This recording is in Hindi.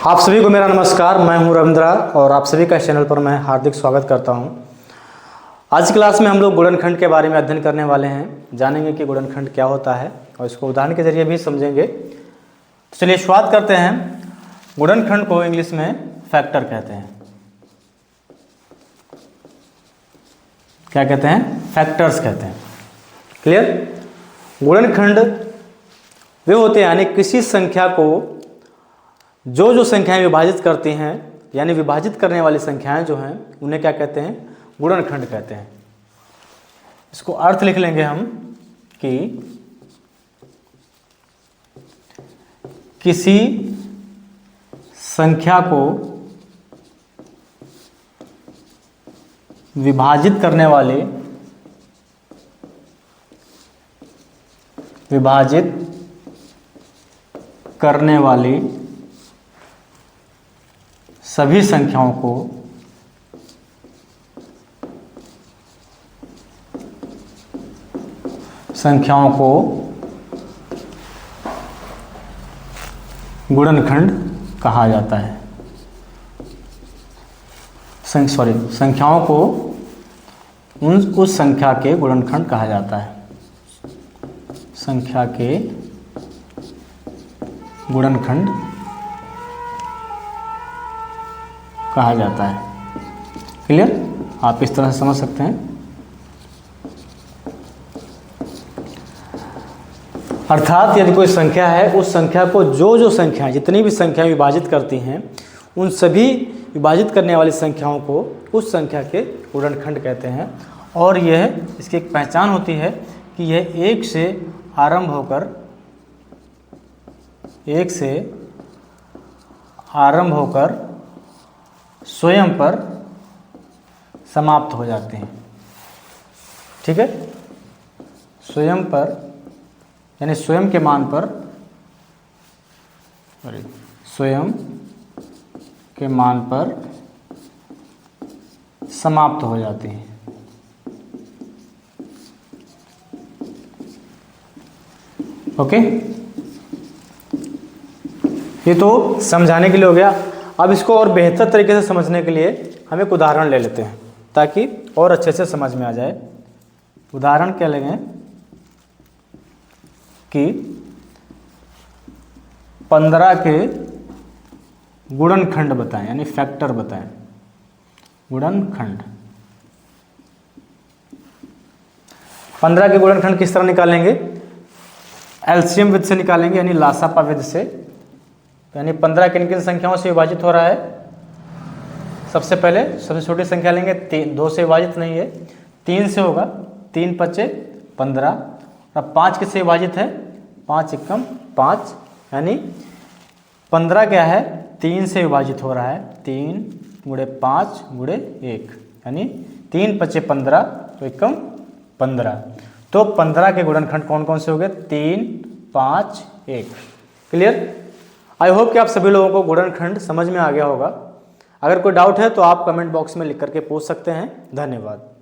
आप सभी को मेरा नमस्कार। मैं हूं रविंद्र और आप सभी का इस चैनल पर मैं हार्दिक स्वागत करता हूं। आज की क्लास में हम लोग गुणनखंड के बारे में अध्ययन करने वाले हैं। जानेंगे कि गुणनखंड क्या होता है और इसको उदाहरण के जरिए भी समझेंगे। तो चलिए शुरुआत करते हैं। गुणनखंड को इंग्लिश में फैक्टर कहते हैं। क्या कहते हैं? फैक्टर्स कहते हैं। क्लियर? गुणनखंड वे होते हैं यानी किसी संख्या को जो संख्याएं विभाजित करती हैं, यानी विभाजित करने वाली संख्याएं जो हैं उन्हें क्या कहते हैं? गुणनखंड कहते हैं। इसको अर्थ लिख लेंगे हम कि किसी संख्या को विभाजित करने वाली सभी संख्याओं को गुणनखंड कहा जाता है। संख्याओं को उस संख्या के गुणनखंड कहा जाता है। संख्या के गुणनखंड कहा जाता है। क्लियर? आप इस तरह से समझ सकते हैं। अर्थात यदि कोई संख्या है, उस संख्या को जो संख्याएं, जितनी भी संख्याएं विभाजित करती हैं, उन सभी विभाजित करने वाली संख्याओं को उस संख्या के गुणनखंड कहते हैं। और यह इसकी एक पहचान होती है कि यह एक से आरंभ होकर स्वयं पर समाप्त हो जाते हैं। ठीक है? स्वयं पर यानी स्वयं के मान पर समाप्त हो जाते हैं। ओके, ये तो समझाने के लिए हो गया। अब इसको और बेहतर तरीके से समझने के लिए हम एक उदाहरण ले लेते हैं ताकि और अच्छे से समझ में आ जाए। उदाहरण क्या लेंगे कि 15 के गुणनखंड बताएं, यानी फैक्टर बताएं। गुणनखंड 15 के गुणनखंड किस तरह निकालेंगे? एलसीएम विधि से निकालेंगे, यानी लासापा विधि से। यानी 15 किन किन संख्याओं से विभाजित हो रहा है? सबसे पहले सबसे छोटी संख्या लेंगे, 2 से विभाजित नहीं है, 3 से होगा। 3 पच्चे 15। अब 5 किससे विभाजित है? 5 एकम 5, यानी 15 क्या है? 3 से विभाजित हो रहा है। 3 गुणे 5 गुणे 1, यानी 3 पच्चे 15 तो एकम 15। तो 15 के गुणनखंड कौन कौन से हो गए? 3, 5, 1। क्लियर? आई होप कि आप सभी लोगों को गुणनखंड समझ में आ गया होगा। अगर कोई डाउट है तो आप कमेंट बॉक्स में लिख करके पूछ सकते हैं। धन्यवाद।